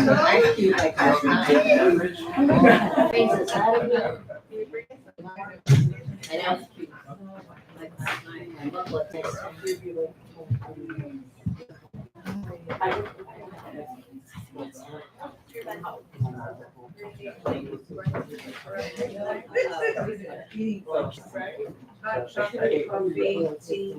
Ice cube like last night. Faces out of here. I know. Like last night. I love what they said. Hot chocolate, coffee, tea.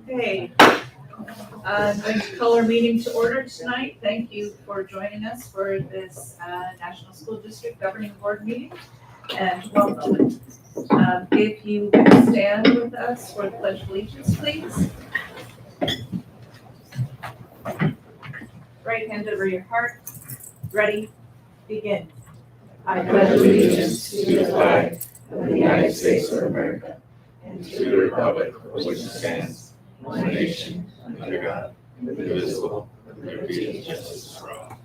Okay, I'm going to call our meeting to order tonight. Thank you for joining us for this National School District Governing Board meeting, and welcome. If you can stand with us for the Pledge of Allegiance, please. Right hand over your heart. Ready? Begin. I pledge allegiance to the flag of the United States of America and to the republic for which it stands, one nation, under God, indivisible, with liberty and justice for all.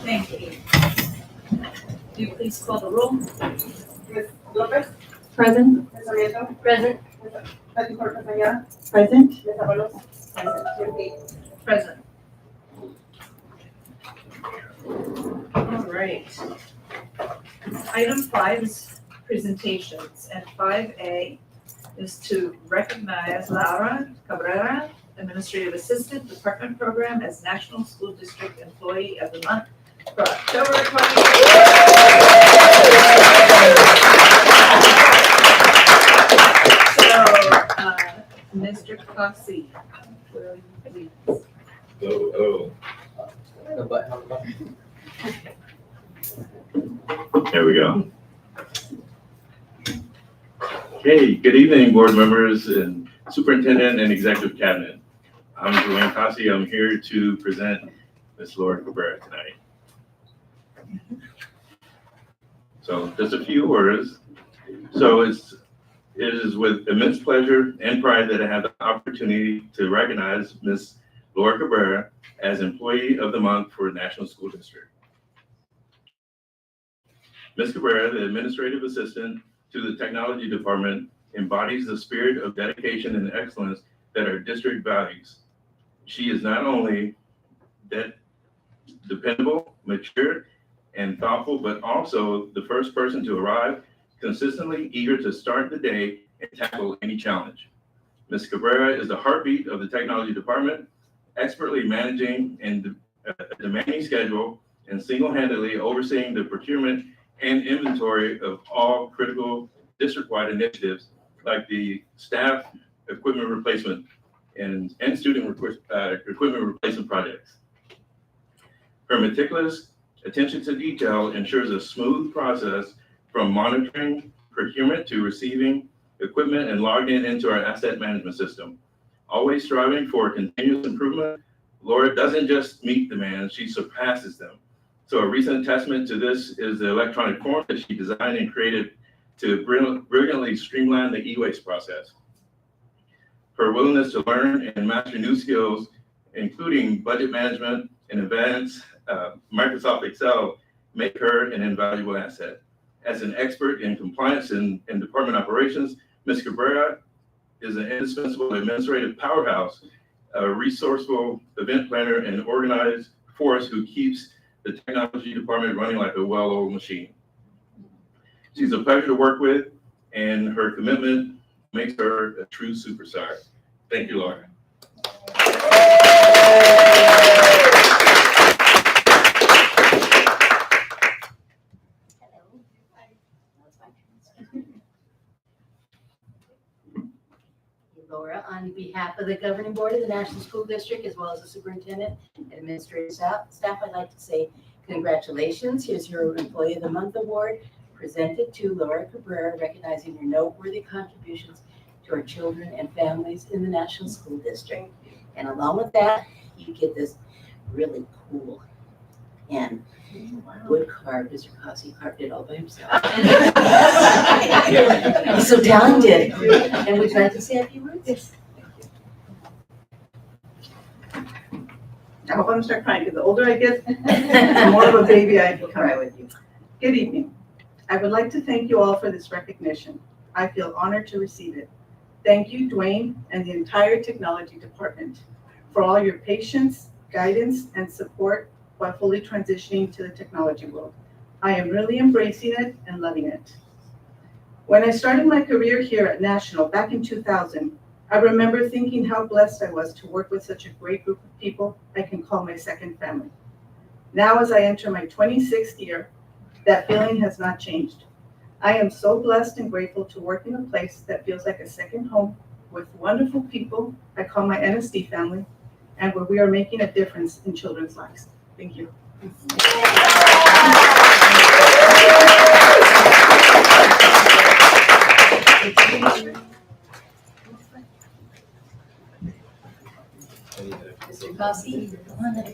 Thank you. Do you please call the roll? Ms. Lopez? Present. Ms. Orieto? Present. Ms. Bettencourt Castañeda? Present. Ms. Avalos? Present. Ms. Gates? Present. All right. Item 5 is presentations, and 5A is to recognize Laura Cabrera, Administrative Assistant, Department Program, as National School District Employee of the Month for October 20. So, Mr. Cossie, will you please? Hello. There we go. Okay, good evening, board members and superintendent and executive cabinet. I'm Dwayne Cossie. I'm here to present Ms. Laura Cabrera tonight. So just a few words. So it is with immense pleasure and pride that I have the opportunity to recognize Ms. Laura Cabrera as Employee of the Month for National School District. Ms. Cabrera, the Administrative Assistant to the Technology Department, embodies the spirit of dedication and excellence that our district values. She is not only dependable, mature, and thoughtful, but also the first person to arrive, consistently eager to start the day and tackle any challenge. Ms. Cabrera is the heartbeat of the Technology Department, expertly managing and a demanding schedule and single-handedly overseeing the procurement and inventory of all critical district-wide initiatives like the staff equipment replacement and student equipment replacement projects. Her meticulous attention to detail ensures a smooth process from monitoring procurement to receiving equipment and logging into our asset management system. Always striving for continuous improvement, Laura doesn't just meet demands, she surpasses them. So a recent testament to this is the electronic form that she designed and created to brilliantly streamline the e-waste process. Her willingness to learn and master new skills, including budget management and advanced Microsoft Excel, make her an invaluable asset. As an expert in compliance and department operations, Ms. Cabrera is an indispensable administrative powerhouse, a resourceful event planner, and organized force who keeps the technology department running like a well-oiled machine. She's a pleasure to work with, and her commitment makes her a true superstar. Thank you, Laura. Laura, on behalf of the governing board of the National School District, as well as the superintendent and administrative staff, I'd like to say congratulations. Here's your Employee of the Month award. presented to Laura Cabrera, recognizing her noteworthy contributions to our children and families in the National School District. And along with that, you get this really cool and wood carved. Mr. Cossey carved it all by himself. He's so talented. And would you like to say a few words? Yes. I hope I don't start crying, because the older I get, the more of a baby I become. Cry with you. Good evening. I would like to thank you all for this recognition. I feel honored to receive it. Thank you, Dwayne, and the entire technology department for all your patience, guidance, and support while fully transitioning to the technology world. I am really embracing it and loving it. When I started my career here at National back in 2000, I remember thinking how blessed I was to work with such a great group of people I can call my second family. Now, as I enter my 26th year, that feeling has not changed. I am so blessed and grateful to work in a place that feels like a second home with wonderful people I call my NSD family, and where we are making a difference in children's lives. Thank you. Mr. Cossey, come on up.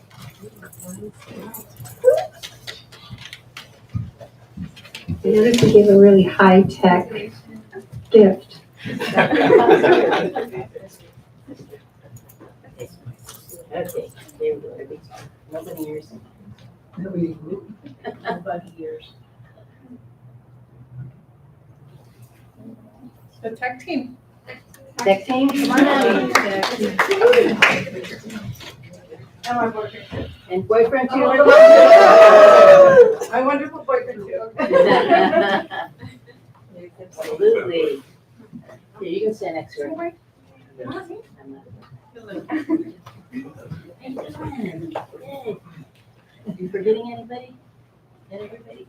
Notice we gave a really high-tech gift. Okay, there we go. Nobody hears. Nobody hears. The tech team. Tech team, come on out. And my boyfriend. And boyfriend too. My wonderful boyfriend too. Absolutely. Here, you can stand next to her. I'm not- Hey, come on. Yay. You forgetting anybody? Get everybody?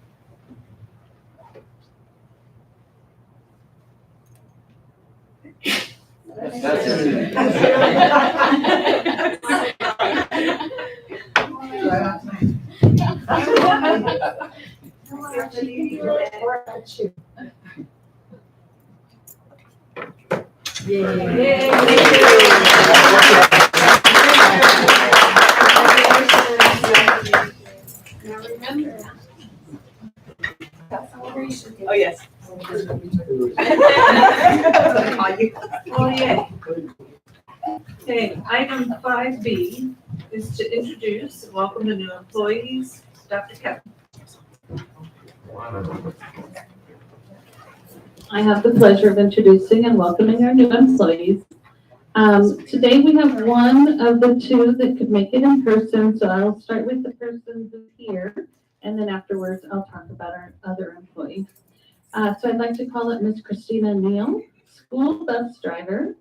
Oh, yes. Oh, yeah. Okay, item 5B is to introduce and welcome the new employees. Dr. Kevin. I have the pleasure of introducing and welcoming our new employees. Today we have one of the two that could make it in person, so I'll start with the person who's here, and then afterwards I'll talk about our other employee. So I'd like to call it Miss Christina Neal, school bus driver,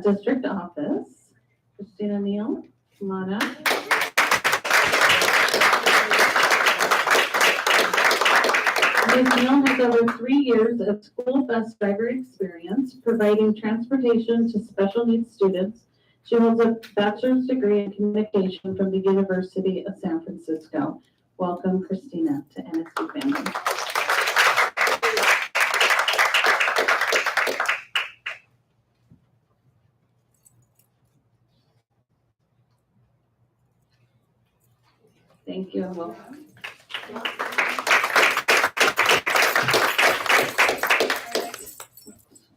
district office. Christina Neal, come on up. Ms. Neal has over 3 years of school bus driver experience providing transportation to special needs students. She holds a bachelor's degree in communication from the University of San Francisco. Welcome, Christina, to NSD Family. Thank you and welcome.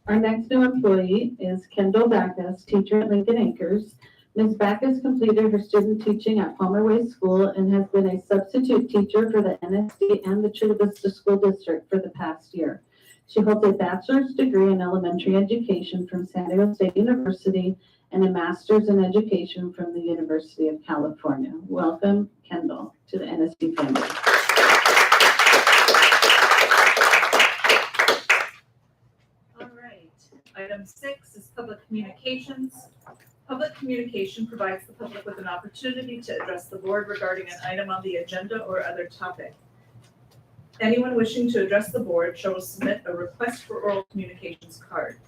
Our next new employee is Kendall Backus, teacher at Lincoln Acres. Ms. Backus completed her student teaching at Palmer Way School and has been a substitute teacher for the NSD and the Chula Vista School District for the past year. She holds a bachelor's degree in elementary education from San Diego State University and a master's in education from the University of California. Welcome, Kendall, to the NSD family. All right, item 6 is public communications. Public communication provides the public with an opportunity to address the board regarding an item on the agenda or other topic. Anyone wishing to address the board shall submit a request for oral communications card.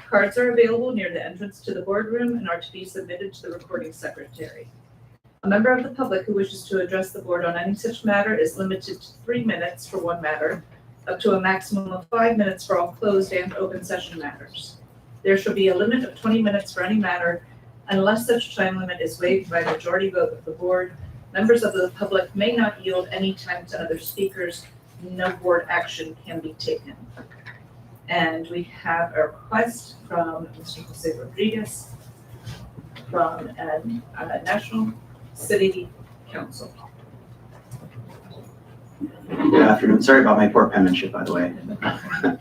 Cards are available near the entrance to the boardroom and are to be submitted to the recording secretary. A member of the public who wishes to address the board on any such matter is limited to 3 minutes for one matter. up to a maximum of 5 minutes for all closed and open session matters. There shall be a limit of 20 minutes for any matter unless such time limit is waived by majority vote of the board. Members of the public may not yield any time to other speakers. No board action can be taken. And we have a request from Mr. Jose Rodriguez from National City Council. Good afternoon. Sorry about my poor penmanship, by the way.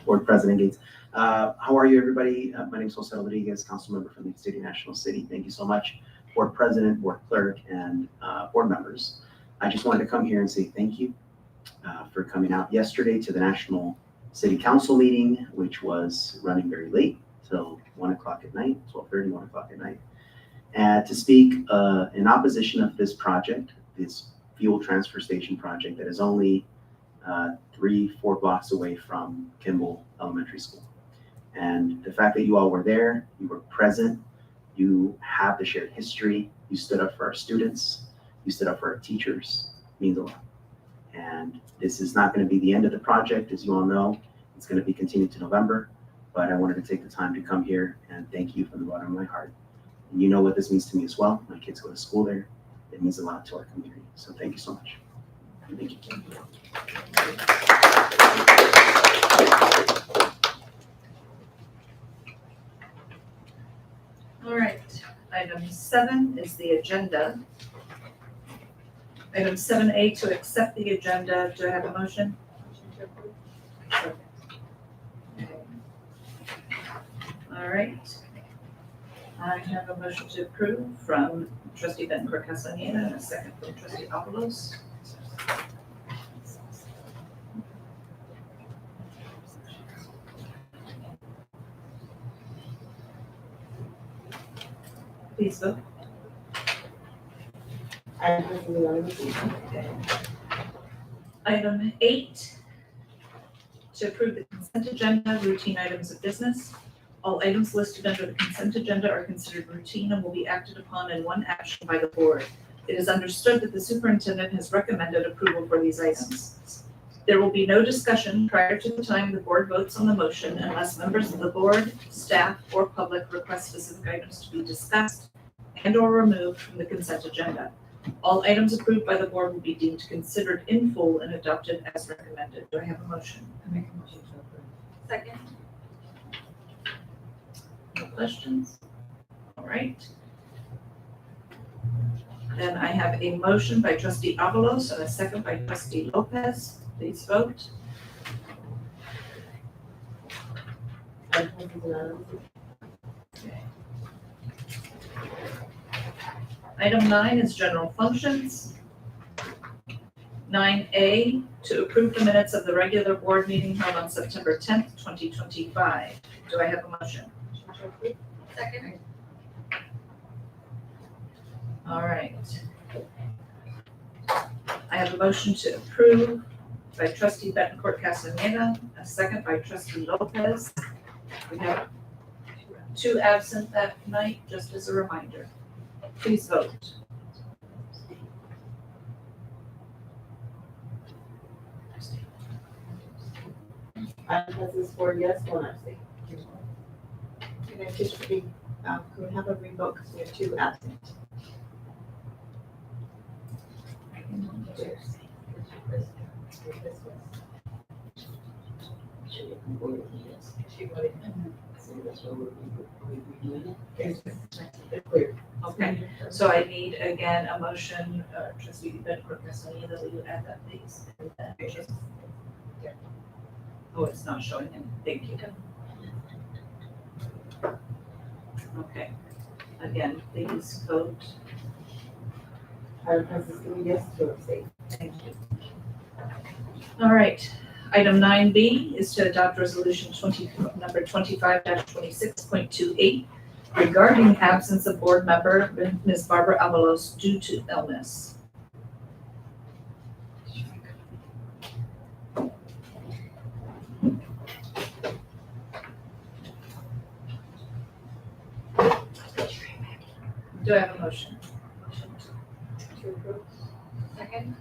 Board President Gates. How are you, everybody? My name is Jose Rodriguez, council member from the City National City. Thank you so much, Board President, Board Clerk, and board members. I just wanted to come here and say thank you for coming out yesterday to the National City Council meeting, which was running very late, till 1 o'clock at night, 12:30, 1 o'clock at night, and to speak in opposition of this project, this fuel transfer station project that is only 3-4 blocks away from Kimball Elementary School. And the fact that you all were there, you were present, you have the shared history, you stood up for our students, you stood up for our teachers, means a lot. And this is not going to be the end of the project, as you all know. It's going to be continued to November, but I wanted to take the time to come here and thank you from the bottom of my heart. And you know what this means to me as well. My kids go to school there. It means a lot to our community. So thank you so much. Thank you. All right, item 7 is the agenda. Item 7A, to accept the agenda. Do I have a motion? All right. I have a motion to approve from trustee Bettencourt Castaneda and a second from trustee Avalos. Please vote. Item 8, to approve the consent agenda, routine items of business. All items listed under the consent agenda are considered routine and will be acted upon in one action by the board. It is understood that the superintendent has recommended approval for these items. There will be no discussion prior to the time the board votes on the motion unless members of the board, staff, or public request specific items to be discussed and/or removed from the consent agenda. All items approved by the board will be deemed considered in full and adopted as recommended. Do I have a motion? I make a motion to approve. Second. No questions? All right. Then I have a motion by trustee Avalos and a second by trustee Lopez. Please vote. Item 9 is general functions. 9A, to approve the minutes of the regular board meeting held on September 10th, 2025. Do I have a motion? Second. All right. I have a motion to approve by trustee Bettencourt Castaneda, a second by trustee Lopez. We have 2 absent that night, just as a reminder. Please vote. This is 4 yes, 1 abstain. And I just could we have a revote because we have 2 absent. Okay, so I need again a motion, trustee Bettencourt Castaneda, will you add that please? Oh, it's not showing him, thank you. Okay, again, please vote. Yes, 2 abstain. Thank you. All right, item 9B is to adopt resolution number 25-26.28 regarding absence of board member Ms. Barbara Avalos due to illness. Do I have a motion? To approve. Second.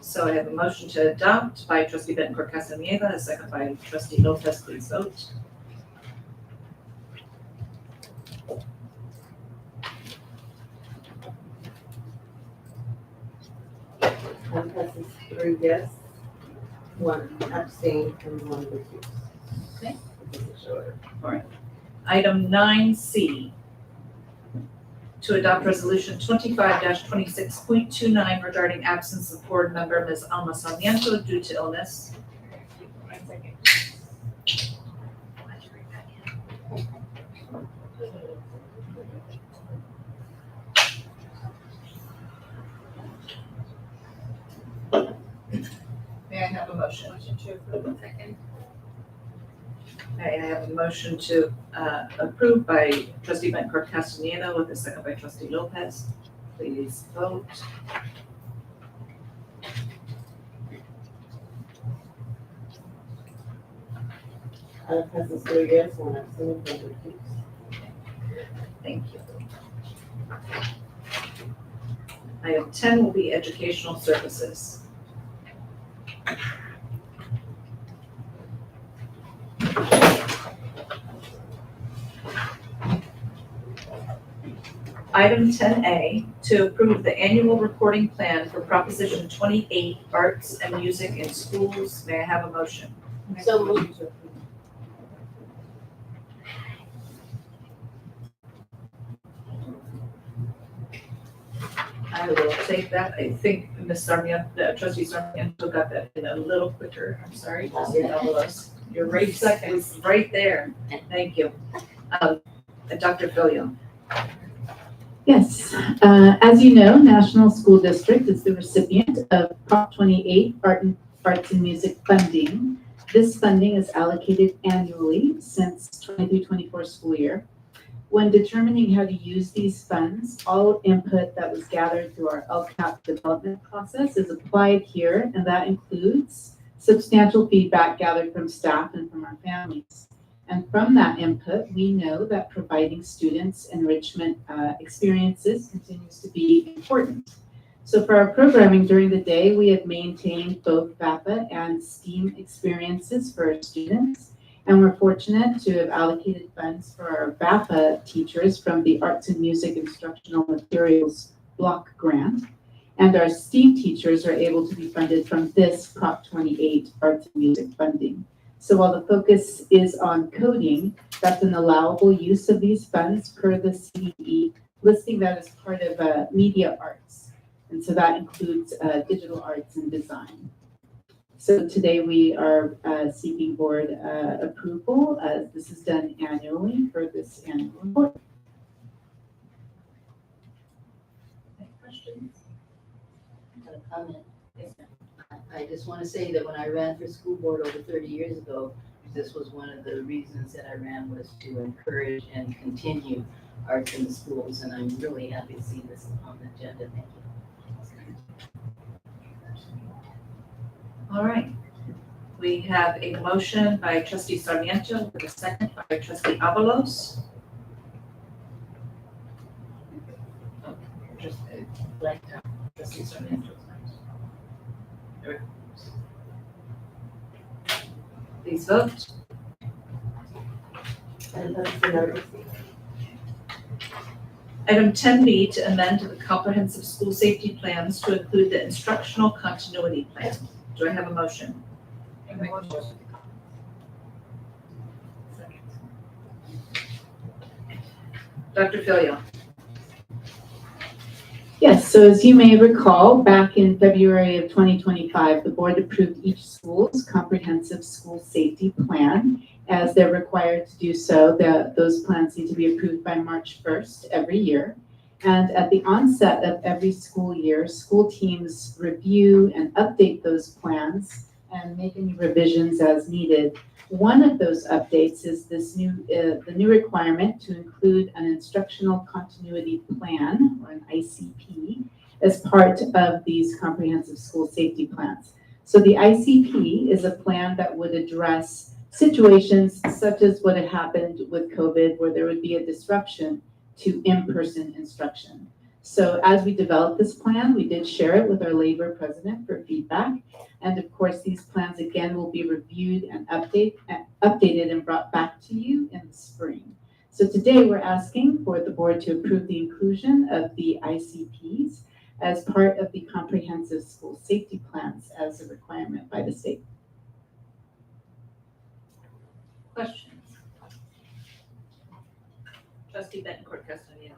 So I have a motion to adopt by trustee Bettencourt Castaneda, a second by trustee Lopez, please vote. That passes 3 yes, 1 abstain, and 1 recuse. Okay. This is shorter. Item 9C, to adopt resolution 25-26.29 regarding absence of board member Ms. Alma Sarmiento due to illness. May I have a motion? Motion to approve. Second. May I have a motion to approve by trustee Bettencourt Castaneda with a second by trustee Lopez. Please vote. That passes 3 yes, 1 abstain, 1 recuse. Thank you. Item 10 will be educational services. Item 10A, to approve the annual reporting plan for Proposition 28, Arts and Music in Schools. May I have a motion? So moved. I will take that. I think Ms. Sarmiento, trustee Sarmiento got that in a little quicker. I'm sorry, trustee Avalos. You're right seconds, right there. Thank you. Dr. Filio. Yes, as you know, National School District is the recipient of Prop 28 Arts and Music funding. This funding is allocated annually since 23-24 school year. When determining how to use these funds, all input that was gathered through our LCAP development process is applied here, and that includes substantial feedback gathered from staff and from our families. And from that input, we know that providing students enrichment experiences continues to be important. So for our programming during the day, we have maintained both VAPA and STEAM experiences for our students. And we're fortunate to have allocated funds for our VAPA teachers from the Arts and Music Instructional Materials Block Grant. And our STEAM teachers are able to be funded from this Prop 28 Arts and Music funding. So while the focus is on coding, that's an allowable use of these funds per the CDE, listing that as part of media arts. And so that includes digital arts and design. So today we are seeking board approval as this is done annually for this annual report. Any questions? Got a comment. I just want to say that when I ran for school board over 30 years ago, this was one of the reasons that I ran, was to encourage and continue arts in the schools, and I'm really happy to see this on the agenda. Thank you. All right. We have a motion by trustee Sarmiento with a second by trustee Avalos. Just like trustee Sarmiento. Please vote. And that's the notice. Item 10B, to amend the comprehensive school safety plans to include the instructional continuity plan. Do I have a motion? Dr. Filio. Yes, so as you may recall, back in February of 2025, the board approved each school's comprehensive school safety plan. As they're required to do so, those plans need to be approved by March 1st every year. And at the onset of every school year, school teams review and update those plans and make any revisions as needed. One of those updates is this the new requirement to include an instructional continuity plan, or an ICP, as part of these comprehensive school safety plans. So the ICP is a plan that would address situations such as what had happened with COVID, where there would be a disruption to in-person instruction. So as we developed this plan, we did share it with our labor president for feedback. And of course, these plans again will be reviewed and updated and brought back to you in the spring. So today we're asking for the board to approve the inclusion of the ICPs as part of the comprehensive school safety plans as a requirement by the state. Questions? Trustee Bettencourt Castellano.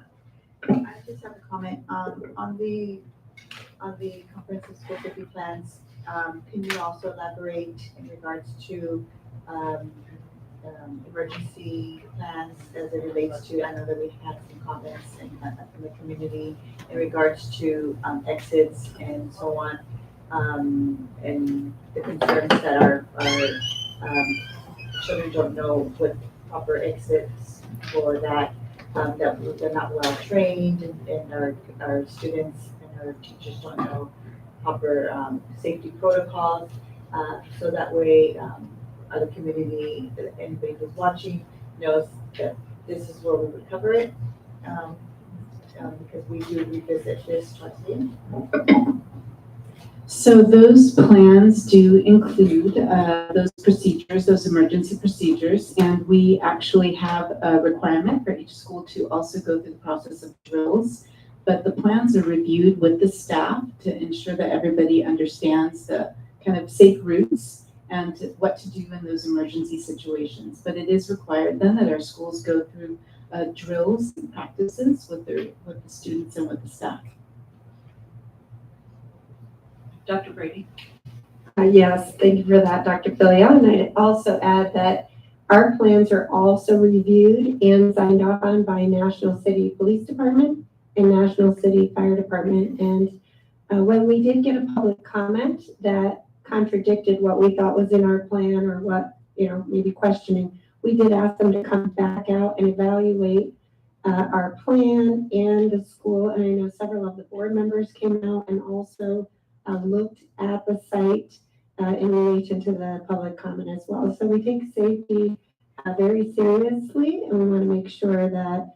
I just have a comment, on the comprehensive school safety plans. Can you also elaborate in regards to, emergency plans as it relates to, I know that we had some comments from the community in regards to, exits and so on. And the concerns that our children don't know what proper exits for that, that they're not well trained, and our students and our teachers don't know proper safety protocols. So that way, the community, anybody who's watching knows that this is where we would cover it. Because we do revisit this twice a year. So those plans do include those procedures, those emergency procedures, and we actually have a requirement for each school to also go through the process of drills. But the plans are reviewed with the staff to ensure that everybody understands the kind of safe routes and what to do in those emergency situations. But it is required then that our schools go through drills and practices with the students and with the staff. Dr. Brady. Yes, thank you for that, Dr. Filio. And I'd also add that our plans are also reviewed and signed off on by National City Police Department and National City Fire Department. And when we did get a public comment that contradicted what we thought was in our plan or what, maybe questioning, we did ask them to come back out and evaluate our plan and the school. And I know several of the board members came out and also looked at the site in relation to the public comment as well. So we take safety very seriously, and we want to make sure that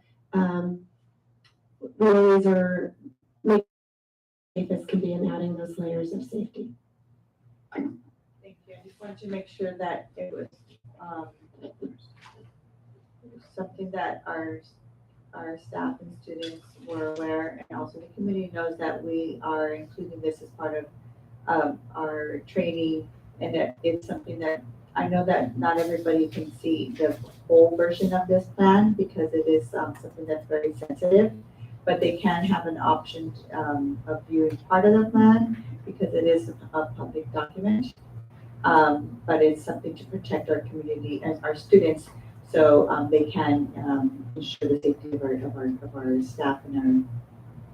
we always are making safe as can be and adding those layers of safety. Thank you. I just wanted to make sure that it was something that our staff and students were aware, and also the community knows that we are including this as part of our training, and that it's something that I know that not everybody can see the whole version of this plan because it is something that's very sensitive, but they can have an option of viewing part of the plan because it is a public document. But it's something to protect our community and our students, so they can ensure the safety of our staff and our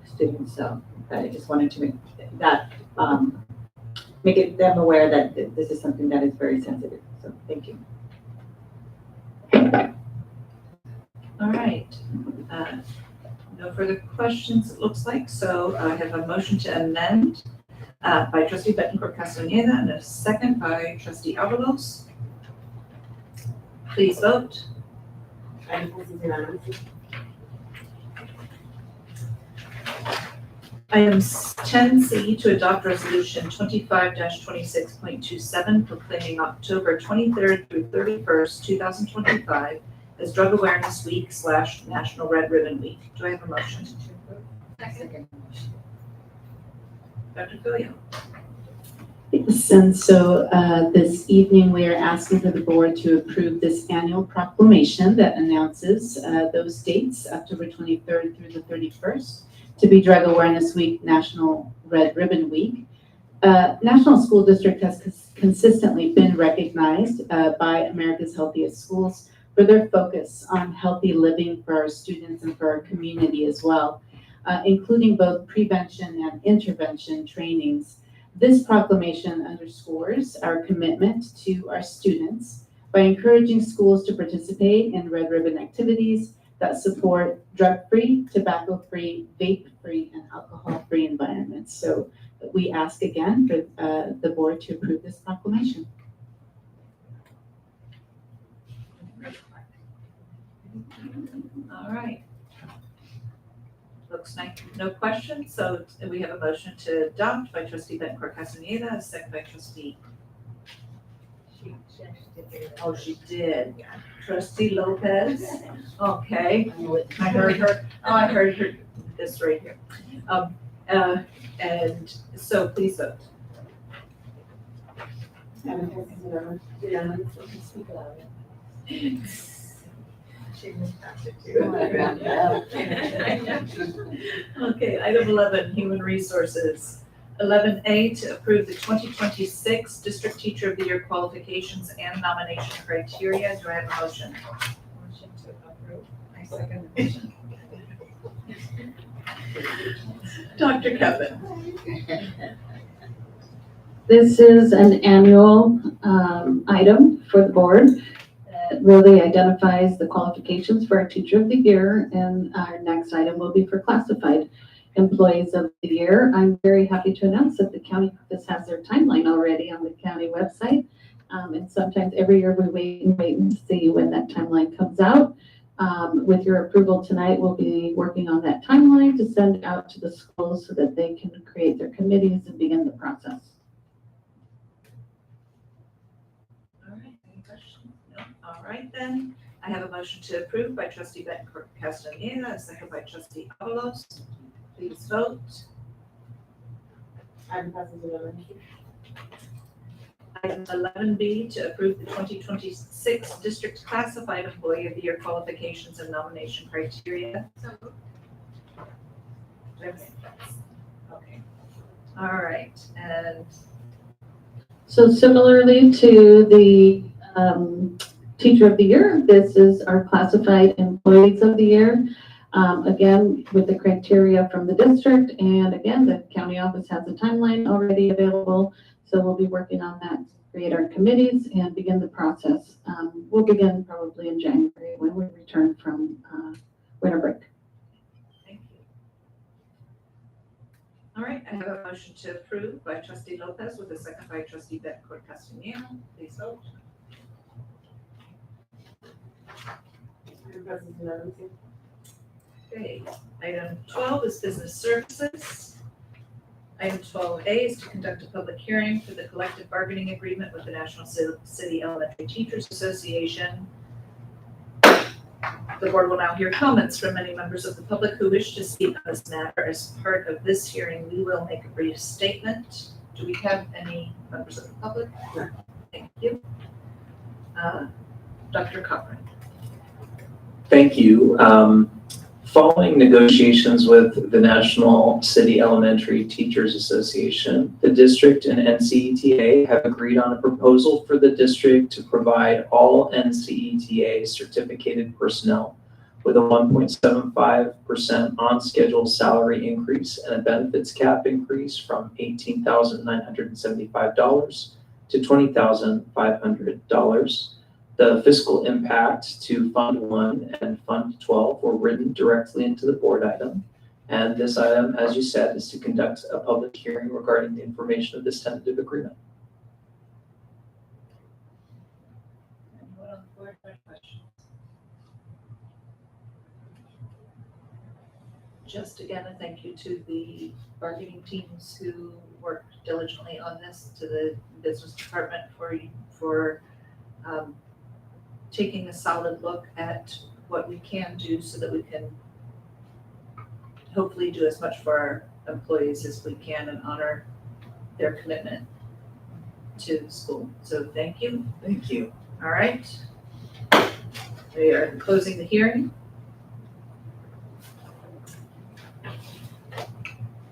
students. So I just wanted to make that make them aware that this is something that is very sensitive. So thank you. All right. No further questions, it looks like. So I have a motion to amend by Trustee Bettencourt Castañeda and a second by Trustee Avalos. Please vote. Item 10C to adopt resolution 25-26.27 proclaiming October 23rd through 31st, 2025 as Drug Awareness Week / National Red Ribbon Week. Do I have a motion? Second. Dr. Filio. Yes, and so this evening we are asking for the board to approve this annual proclamation that announces those dates, October 23rd through the 31st, to be Drug Awareness Week, National Red Ribbon Week. National School District has consistently been recognized by America's Healthiest Schools for their focus on healthy living for our students and for our community as well, including both prevention and intervention trainings. This proclamation underscores our commitment to our students by encouraging schools to participate in Red Ribbon activities that support drug-free, tobacco-free, vape-free, and alcohol-free environments. So we ask again for the board to approve this proclamation. All right. Looks like no questions, so we have a motion to adopt by trustee Bettencourt Castaneda, a second by trustee. Oh, she did. Trustee Lopez. Okay, I heard her, I heard her, this right here. And so please vote. Okay, item 11, human resources. 11A, to approve the 2026 District Teacher of the Year qualifications and nomination criteria. Do I have a motion? Motion to approve. I second the motion. Dr. Kevin. This is an annual item for the board. It really identifies the qualifications for our Teacher of the Year, and our next item will be for classified employees of the year. I'm very happy to announce that the county office has their timeline already on the county website. And sometimes every year we wait and see when that timeline comes out. With your approval tonight, we'll be working on that timeline to send out to the schools so that they can create their committees and begin the process. All right, any questions? No? All right then, I have a motion to approve by trustee Bettencourt Castaneda, a second by trustee Avalos. Please vote. Item 11B, to approve the 2026 District Classified Employee of the Year qualifications and nomination criteria. Okay. All right, and So similarly to the Teacher of the Year, this is our classified employees of the year. Again, with the criteria from the district, and again, the county office has a timeline already available. So we'll be working on that, create our committees and begin the process. We'll begin probably in January when we return from winter break. thank you. All right, I have a motion to approve by trustee Lopez with a second by trustee Bettencourt Castaneda. Please vote. Okay, item 12 is business services. Item 12A is to conduct a public hearing for the collective bargaining agreement with the National City Elementary Teachers Association. The board will now hear comments from any members of the public who wish to speak on this matter. As part of this hearing, we will make a brief statement. Do we have any members of the public? Thank you. Dr. Cochran. Thank you. Following negotiations with the National City Elementary Teachers Association, the district and NCETA have agreed on a proposal for the district to provide all NCETA certificated personnel with a 1.75% on-schedule salary increase and a benefits cap increase from $18,975 to $20,500. The fiscal impact to Fund 1 and Fund 12 were written directly into the board item. And this item, as you said, is to conduct a public hearing regarding the information of this tentative agreement. Anyone on the board have questions? Just again, a thank you to the bargaining teams who worked diligently on this, to the business department for taking a solid look at what we can do so that we can hopefully do as much for our employees as we can and honor their commitment to school. So thank you. Thank you. All right. We are closing the hearing.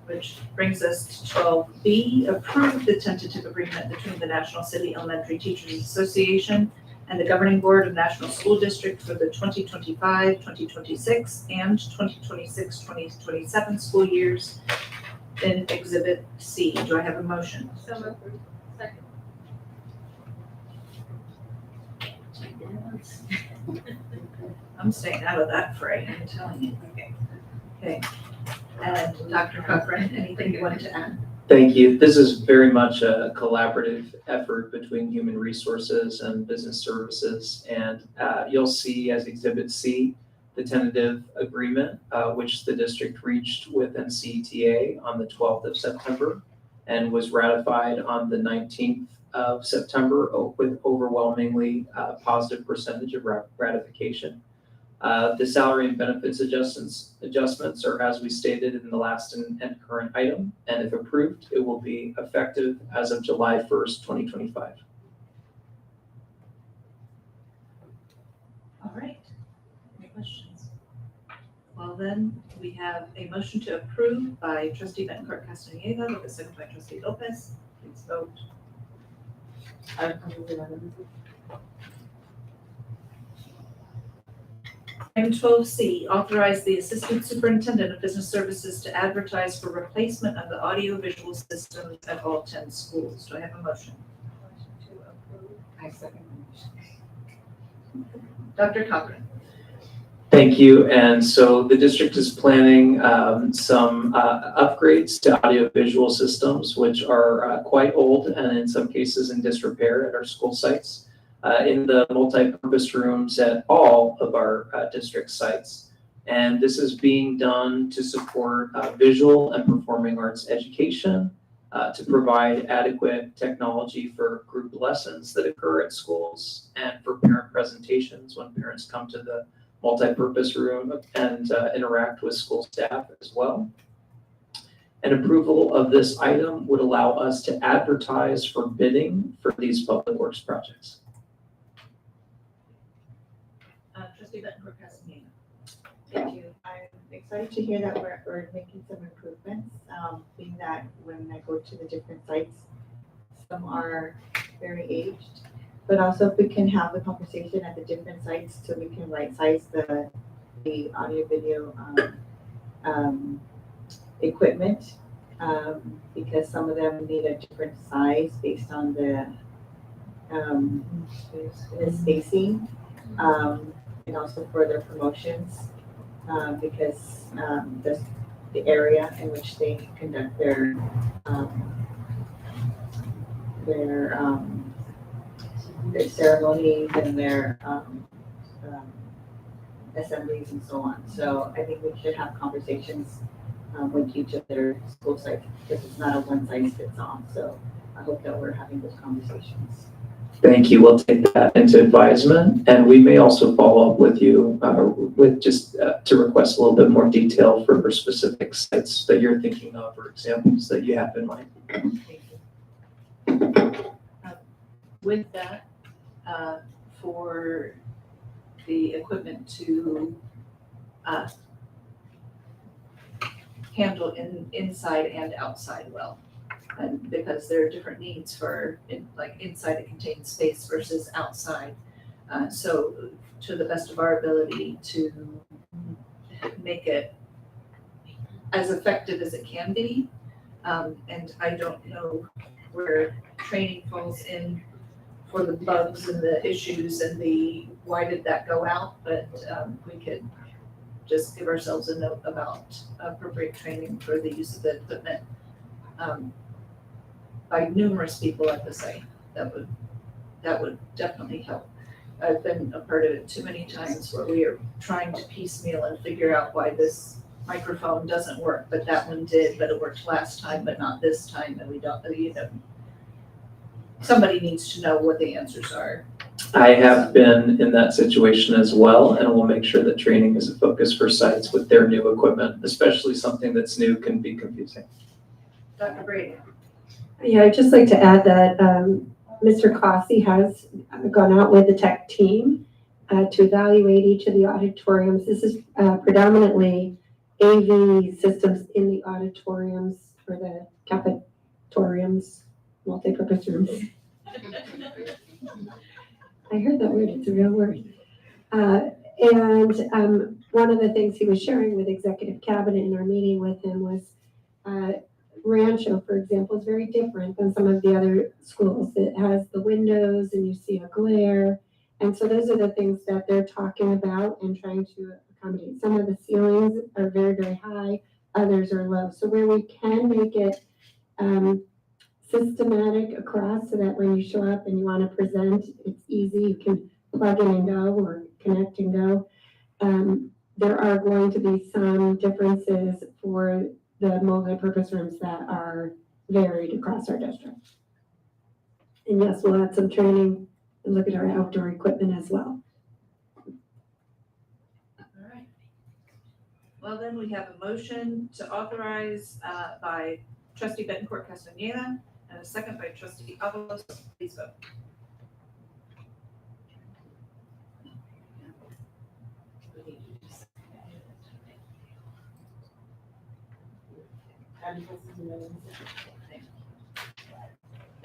Which brings us to 12B, approve the tentative agreement between the National City Elementary Teachers Association and the Governing Board of National School District for the 2025, 2026, and 2026, 2027 school years in Exhibit C. Do I have a motion? So approved. Second. I'm staying out of that fray, I'm telling you. Okay. And Dr. Cochran, anything you wanted to add? Thank you. This is very much a collaborative effort between Human Resources and Business Services. And you'll see as Exhibit C, the tentative agreement, which the district reached with NCETA on the 12th of September and was ratified on the 19th of September with overwhelmingly positive percentage of ratification. The salary and benefits adjustments are as we stated in the last and current item, and if approved, it will be effective as of July 1st, 2025. All right. Any questions? Well, then, we have a motion to approve by trustee Betancourt Castaneda with a second by trustee Lopez. Please vote. Item 12C, authorize the Assistant Superintendent of Business Services to advertise for replacement of the audiovisual systems at all 10 schools. Do I have a motion? Motion to approve. I second the motion. Dr. Cochran. Thank you. And so the district is planning some upgrades to audiovisual systems, which are quite old and in some cases in disrepair at our school sites. In the multi-purpose rooms at all of our district sites. And this is being done to support visual and performing arts education, to provide adequate technology for group lessons that occur at schools, and for parent presentations when parents come to the multi-purpose room and interact with school staff as well. An approval of this item would allow us to advertise for bidding for these public works projects. Trustee Betancourt Castaneda. Thank you. I'm excited to hear that we're making some improvements, being that when I go to the different sites, some are very aged, but also if we can have the conversation at the different sites so we can right size the audio video equipment, because some of them need a different size based on the spacing. And also for their promotions, because the area in which they conduct their ceremonies and their assemblies and so on. So I think we should have conversations with each of their school sites, because it's not a one size fits all. So I hope that we're having those conversations. Thank you. We'll take that into advisement, and we may also follow up with you with just to request a little bit more detail for specific sites that you're thinking of or examples that you have in mind. Thank you. With that, for the equipment to handle inside and outside well. And because there are different needs for, like inside it contains space versus outside. So to the best of our ability to make it as effective as it can be. And I don't know where training falls in for the bugs and the issues and the why did that go out, but we could just give ourselves a note about appropriate training for the use of the equipment by numerous people at the site. That would definitely help. I've been a part of it too many times where we are trying to piecemeal and figure out why this microphone doesn't work, but that one did, but it worked last time, but not this time, and we don't, somebody needs to know what the answers are. I have been in that situation as well, and we'll make sure that training is a focus for sites with their new equipment, especially something that's new can be confusing. Dr. Brady. Yeah, I'd just like to add that Mr. Cossey has gone out with the tech team to evaluate each of the auditoriums. This is predominantly AV systems in the auditoriums for the cafetoriums, multi-purpose rooms. I heard that word, it's a real word. And one of the things he was sharing with Executive Cabinet in our meeting with him was Rancho, for example, is very different than some of the other schools. It has the windows and you see a glare. And so those are the things that they're talking about and trying to accommodate. Some of the ceilings are very, very high, others are low. So where we can make it systematic across so that when you show up and you want to present, it's easy. You can plug in and go or connect and go. there are going to be some differences for the multi-purpose rooms that are varied across our district. And yes, we'll add some training and look at our outdoor equipment as well. All right. Well, then we have a motion to authorize by trustee Bettencourt Castaneda and a second by trustee Avalos. Please vote.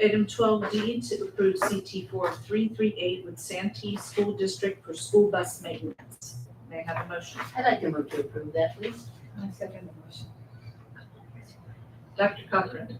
Item 12D to approve CT 4338 with Santee School District for school bus maintenance. May I have a motion? I'd like to move to approve that, please. I second the motion. Dr. Cochran.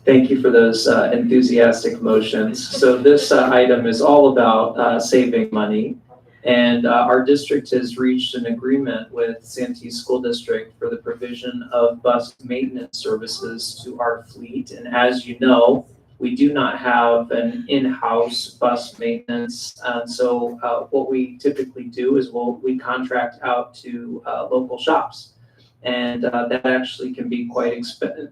Thank you for those enthusiastic motions. So this item is all about saving money. And our district has reached an agreement with Santee School District for the provision of bus maintenance services to our fleet. And as you know, we do not have an in-house bus maintenance. So what we typically do is we contract out to local shops. And that actually can be quite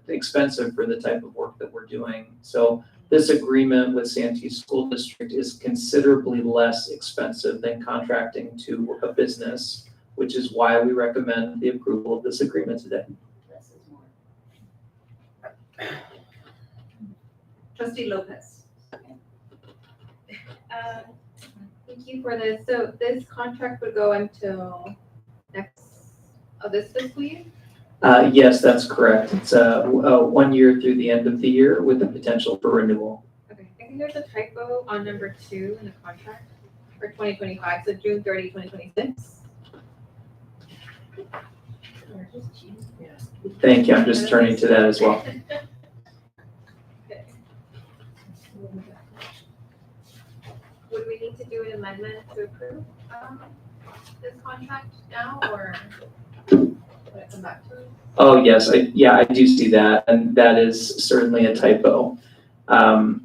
expensive for the type of work that we're doing. So this agreement with Santee School District is considerably less expensive than contracting to a business, which is why we recommend the approval of this agreement today. Less is more. Trustee Lopez. Thank you for this. So this contract would go until this fiscal year? Yes, that's correct. It's 1 year through the end of the year with the potential for renewal. Okay, I think there's a typo on number 2 in the contract for 2025, so June 30, 2026. Thank you. I'm just turning to that as well. Okay. Would we need to do an amendment to approve this contract now, or would it come back to us? Oh, yes, I do see that, and that is certainly a typo. I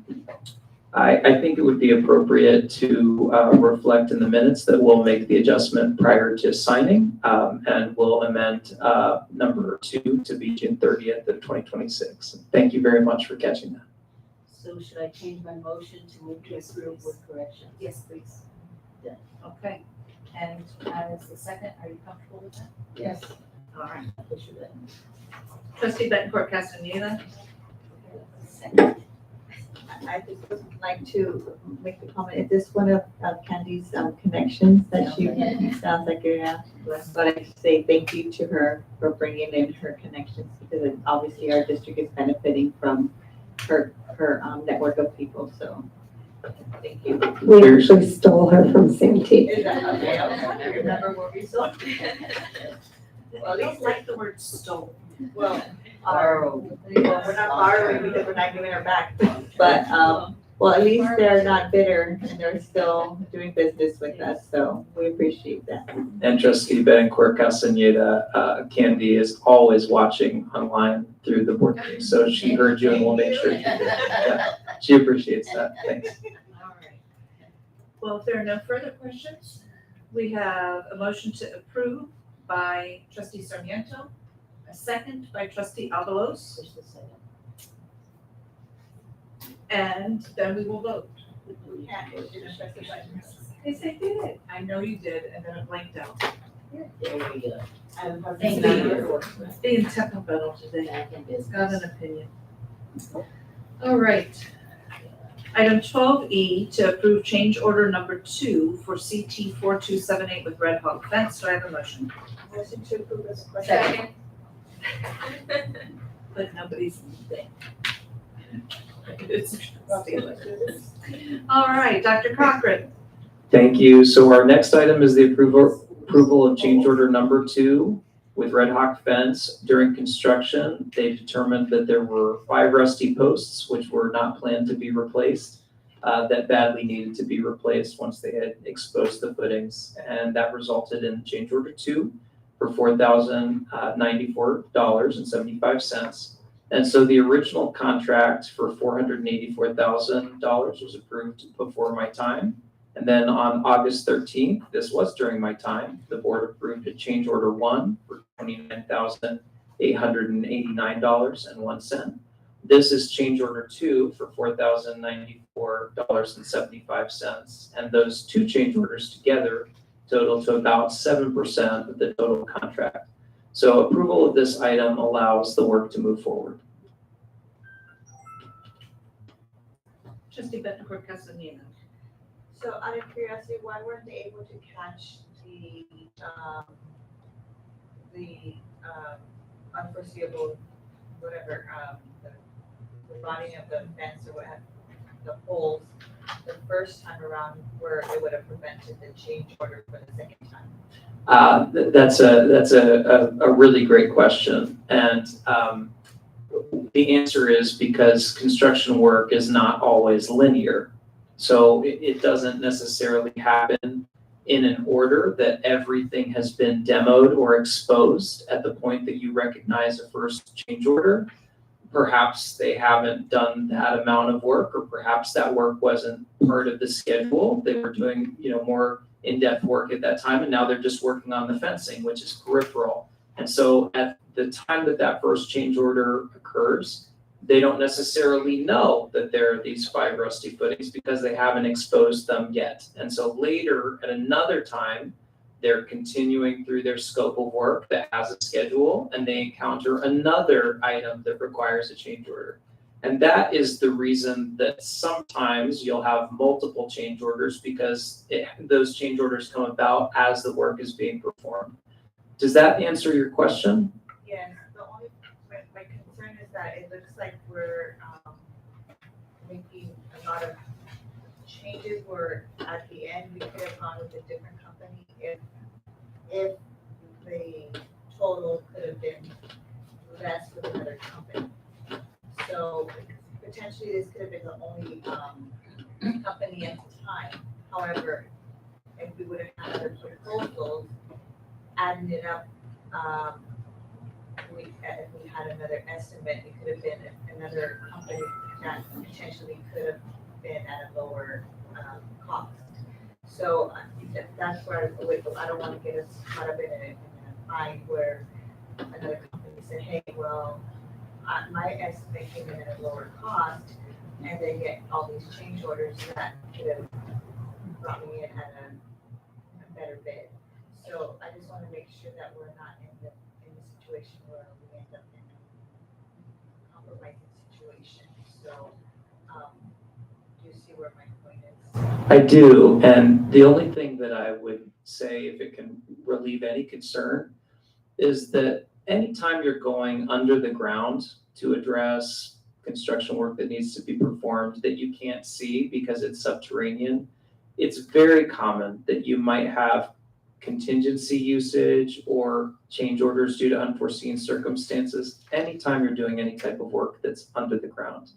think it would be appropriate to reflect in the minutes that we'll make the adjustment prior to signing, and we'll amend number 2 to be June 30th of 2026. Thank you very much for catching that. So should I change my motion to move to approve with corrections? Yes, please. Yeah. Okay. And as the second, are you comfortable with that? Yes. All right. Push your button. Trustee Bettencourt Castaneda. Second. I just would like to make the comment, is this one of Candy's connections that she, sounds like you're blessed, but I just say thank you to her for bringing in her connections, because obviously our district is benefiting from her network of people, so thank you. We actually stole her from Santee. Is that okay? I remember where we saw. Well, at least like the word stole. Well, Borrow. we're not borrowing because we're not giving her back, but, well, at least they're not bitter and they're still doing business with us, so we appreciate that. And Trustee Bettencourt Castaneda, Candy is always watching online through the board meeting, so she heard you and we'll make sure she did. Yeah, she appreciates that. Thanks. All right. Well, if there are no further questions, we have a motion to approve by trustee Sarmiento, a second by trustee Avalos, Push the second. and then we will vote. Yes, I did. I know you did, and then it blanked out. There we go. Thank Thank you. you. Being temperamental today. Back in It's got business. an opinion. All right. Item 12E to approve change order number 2 for CT 4278 with Red Hawk Fence. Do I have a motion? Motion to approve as a Second. But nobody's thing. It's all right, Dr. Cochran. Thank you. So our next item is the approval of change order number 2 with Red Hawk Fence. During construction, they determined that there were 5 rusty posts, which were not planned to be replaced, that badly needed to be replaced once they had exposed the footings. And that resulted in change order 2 for $4,094.75. And so the original contract for $484,000 was approved before my time. And then on August 13th, this was during my time, the board approved a change order 1 for $29,889.01. This is change order 2 for $4,094.75. And those two change orders together total to about 7% of the total contract. So approval of this item allows the work to move forward. Trustee Bettencourt Castellino. So out of curiosity, why weren't they able to catch the unforeseeable, whatever, the rotting of the fence or what have, the holes, the first time around where it would have prevented the change order for the second time? That's a really great question. And the answer is because construction work is not always linear. So it doesn't necessarily happen in an order that everything has been demoed or exposed at the point that you recognize a first change order. Perhaps they haven't done that amount of work, or perhaps that work wasn't part of the schedule. They were doing, more in-depth work at that time, and now they're just working on the fencing, which is peripheral. And so at the time that that first change order occurs, they don't necessarily know that there are these 5 rusty footings because they haven't exposed them yet. And so later at another time, they're continuing through their scope of work that has a schedule, and they encounter another item that requires a change order. And that is the reason that sometimes you'll have multiple change orders, because those change orders come about as the work is being performed. Does that answer your question? Yes, my concern is that it looks like we're making a lot of changes where at the end we could have gone with a different company if the total could have been less with another company. So potentially this could have been the only company at the time. However, if we would have had other proposals, adding it up, if we had another estimate, it could have been another company that potentially could have been at a lower cost. So that's where I don't want to get us caught up in a bind where another company said, hey, well, my estimate came in at a lower cost, and then get all these change orders that could have brought me in at a better bid. So I just want to make sure that we're not in the situation where we end up in a compromising situation. So do you see where my point is? I do, and the only thing that I would say, if it can relieve any concern, is that anytime you're going under the ground to address construction work that needs to be performed that you can't see because it's subterranean, it's very common that you might have contingency usage or change orders due to unforeseen circumstances anytime you're doing any type of work that's under the ground.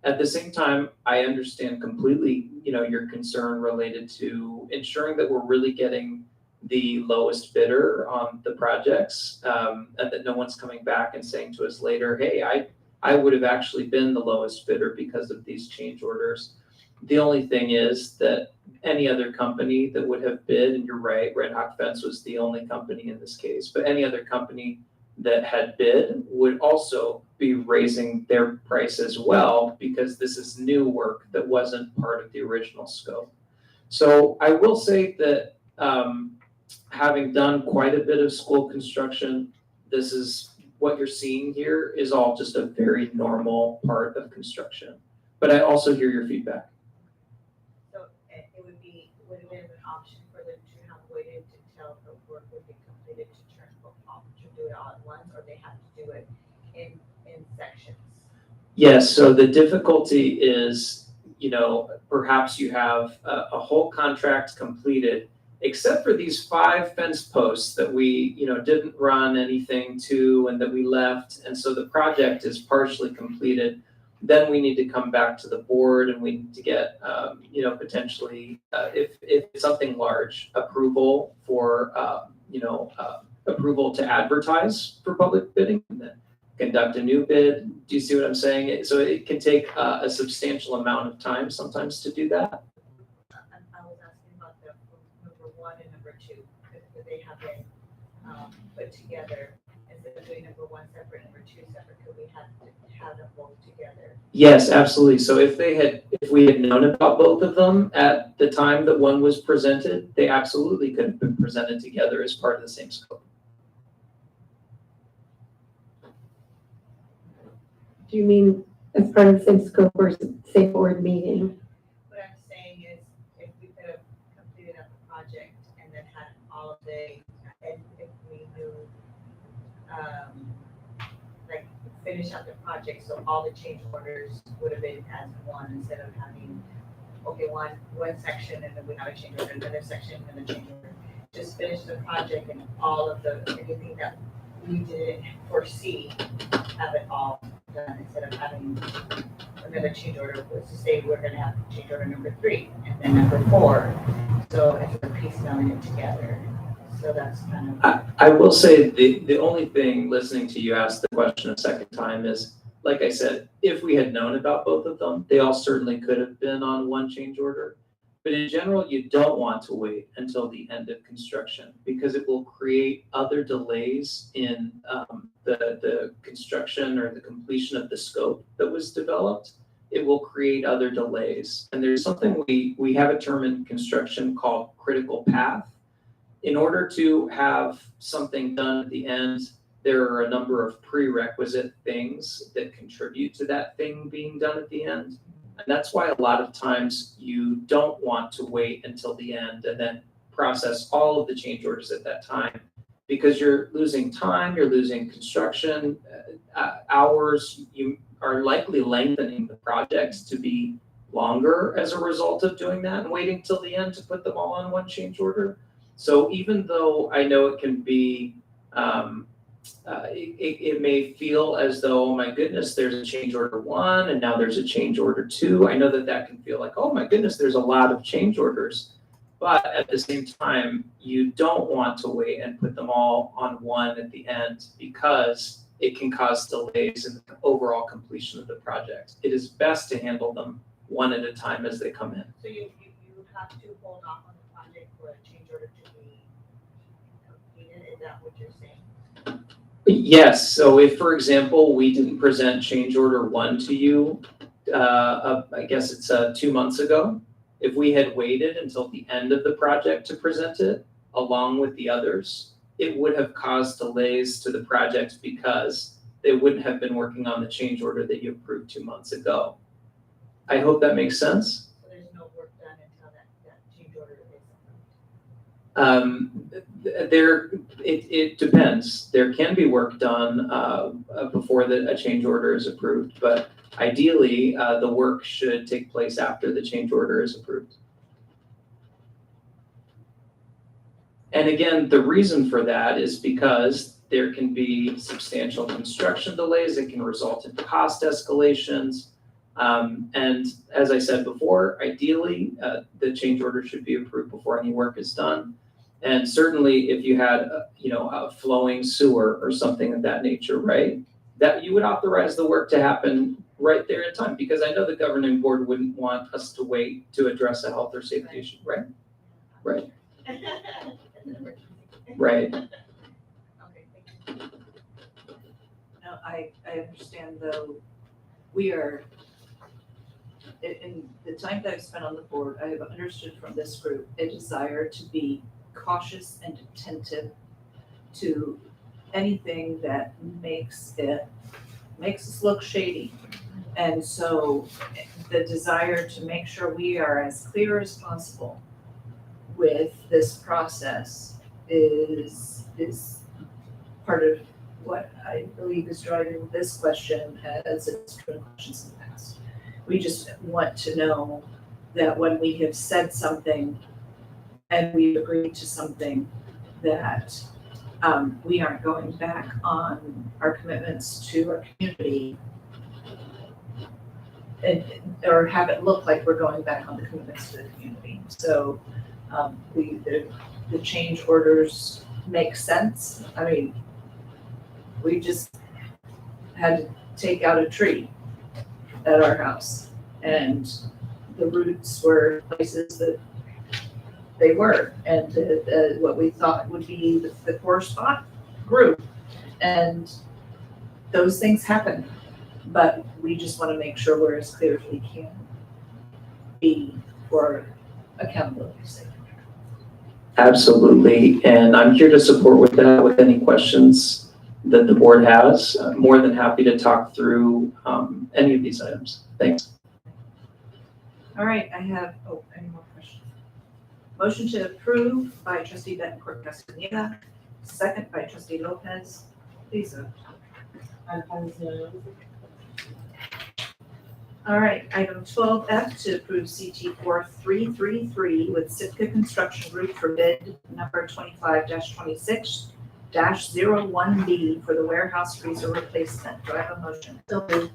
At the same time, I understand completely, your concern related to ensuring that we're really getting the lowest bidder on the projects, and that no one's coming back and saying to us later, hey, I would have actually been the lowest bidder because of these change orders. The only thing is that any other company that would have bid, and you're right, Red Hawk Fence was the only company in this case, but any other company that had bid would also be raising their price as well, because this is new work that wasn't part of the original scope. So I will say that having done quite a bit of school construction, this is what you're seeing here is all just a very normal part of construction. But I also hear your feedback. So it would have been an option for them to have waited until the work would be completed to do it all at once, or they have to do it in sections? Yes, so the difficulty is, perhaps you have a whole contract completed, except for these 5 fence posts that we, didn't run anything to and that we left. And so the project is partially completed. Then we need to come back to the board, and we need to get, potentially, if it's something large, approval for, approval to advertise for public bidding, and then conduct a new bid. Do you see what I'm saying? So it can take a substantial amount of time sometimes to do that. I was asking number one and number two, could they have been, put together? Instead of doing number one separate, number two separate, could we have them both together? Yes, absolutely. So if we had known about both of them at the time that one was presented, they absolutely could have been presented together as part of the same scope. Do you mean as part of the same scope or same board meeting? What I'm saying is, if we could have completed up the project and then had all of the, and if we knew, like, finish up the project, so all the change orders would have been as one instead of having, okay, one section and then we have a change order, another section and a change order. Just finish the project and all of the, anything that we didn't foresee, have it all done instead of having another change order, was to say we're gonna have change order number 3 and then number 4. So if we're piecemealing it together, so that's kind of. I will say the only thing, listening to you ask the question a second time, is, like I said, if we had known about both of them, they all certainly could have been on one change order. But in general, you don't want to wait until the end of construction because it will create other delays in the construction or the completion of the scope that was developed. It will create other delays. And there's something we have a term in construction called critical path. In order to have something done at the end, there are a number of prerequisite things that contribute to that thing being done at the end. And that's why a lot of times you don't want to wait until the end and then process all of the change orders at that time, because you're losing time, you're losing construction hours, you are likely lengthening the projects to be longer as a result of doing that and waiting till the end to put them all on one change order. So even though I know it can be, it may feel as though, oh my goodness, there's a change order 1 and now there's a change order 2. I know that can feel like, oh my goodness, there's a lot of change orders. But at the same time, you don't want to wait and put them all on one at the end because it can cause delays in the overall completion of the project. It is best to handle them one at a time as they come in. So you have to hold off on the project for a change order to be completed, is that what you're saying? Yes, so if, for example, we didn't present change order 1 to you, I guess it's 2 months ago, if we had waited until the end of the project to present it, along with the others, it would have caused delays to the project because they wouldn't have been working on the change order that you approved 2 months ago. I hope that makes sense. So there's no work done until that change order is approved? It depends. There can be work done before a change order is approved, but ideally, the work should take place after the change order is approved. And again, the reason for that is because there can be substantial construction delays. It can result in cost escalations. And as I said before, ideally, the change order should be approved before any work is done. And certainly if you had, a flowing sewer or something of that nature, right, that you would authorize the work to happen right there in time, because I know the governing board wouldn't want us to wait to address a health or safety issue, right? Right, right. Okay, thank you. Now, I understand though, we are, in the time that I've spent on the board, I have understood from this group a desire to be cautious and attentive to anything that makes us look shady. And so the desire to make sure we are as clear as possible with this process is part of what I believe is driving this question as it's driven questions in the past. We just want to know that when we have said something and we've agreed to something, that we aren't going back on our commitments to our community or have it look like we're going back on the commitments to the community. So the change orders make sense. I mean, we just had to take out a tree at our house, and the roots were places that they were, and what we thought would be the core spot group. And those things happen, but we just want to make sure we're as clear as we can be for accountability's sake. Absolutely, and I'm here to support with that with any questions that the board has. I'm more than happy to talk through any of these items. Thanks. All right, I have, any more questions? Motion to approve by trustee Bettencourt Castaneda, second by trustee Lopez. Please vote. All right, item 12F to approve CT 4333 with Sitka Construction Group for bid number 25-26-01B for the warehouse freezer replacement. Do I have a motion? So moved.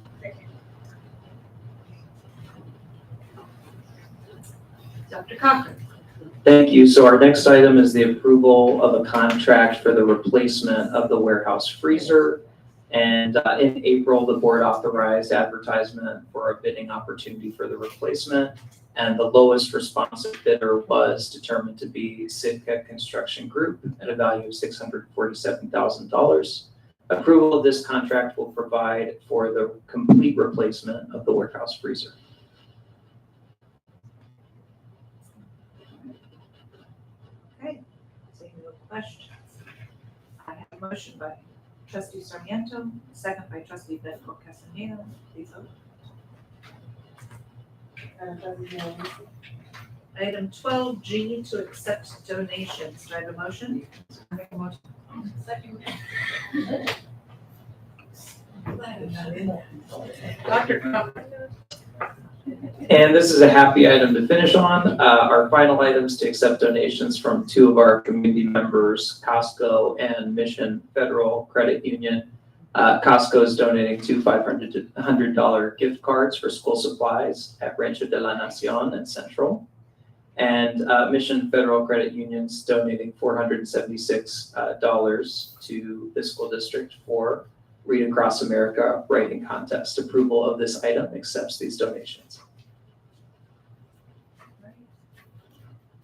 Dr. Cochran. Thank you. So our next item is the approval of a contract for the replacement of the warehouse freezer. And in April, the board authorized advertisement for a bidding opportunity for the replacement. And the lowest responsive bidder was determined to be Sitka Construction Group at a value of $647,000. Approval of this contract will provide for the complete replacement of the warehouse freezer. Seeing no questions. I have a motion by trustee Sarmiento, second by trustee Bettencourt Castaneda. Please vote. Item 12G to accept donations. Do I have a motion? Second. Dr. Cochran. And this is a happy item to finish on. Our final items to accept donations from two of our community members, Costco and Mission Federal Credit Union. Costco is donating two $500 gift cards for school supplies at Rancho de la Nacion and Central. And Mission Federal Credit Union is donating $476 to the school district for Read Across America writing contest. Approval of this item accepts these donations.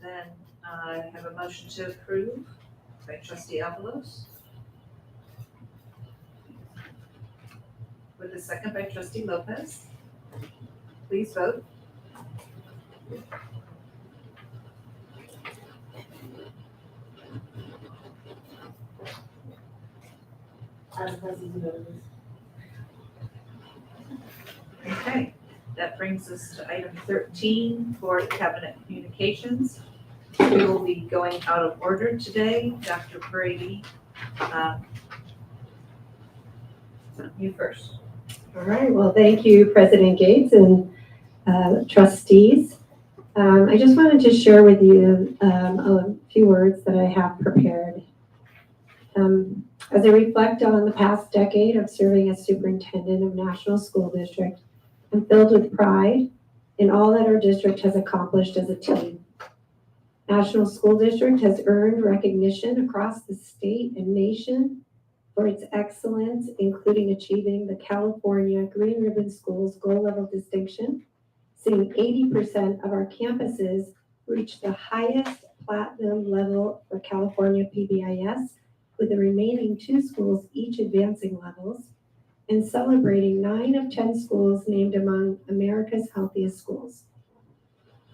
Then I have a motion to approve by trustee Avalos. With a second by trustee Lopez. Please vote. Okay, that brings us to item 13 for cabinet communications. We will be going out of order today. Dr. Brady, you first. All right, well, thank you, President Gates and trustees. I just wanted to share with you a few words that I have prepared. As I reflect on the past decade of serving as superintendent of National School District, I'm filled with pride in all that our district has accomplished as a team. National School District has earned recognition across the state and nation for its excellence, including achieving the California Green Ribbon Schools Gold Level Distinction, seeing 80% of our campuses reach the highest platinum level for California PBIS, with the remaining 2 schools each advancing levels, and celebrating 9 of 10 schools named among America's healthiest schools.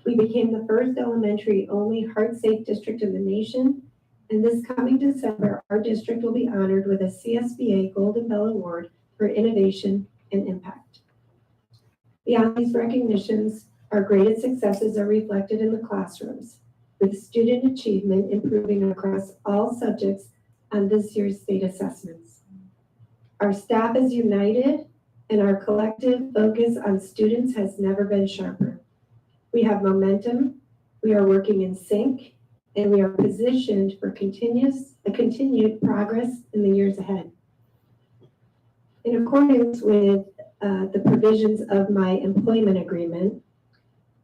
We became the first elementary-only heart-safe district in the nation, and this coming December, our district will be honored with a CSBA Golden Bell Award for innovation and impact. Beyond these recognitions, our greatest successes are reflected in the classrooms, with student achievement improving across all subjects on this year's state assessments. Our staff is united, and our collective focus on students has never been sharper. We have momentum, we are working in sync, and we are positioned for continued progress in the years ahead. In accordance with the provisions of my employment agreement,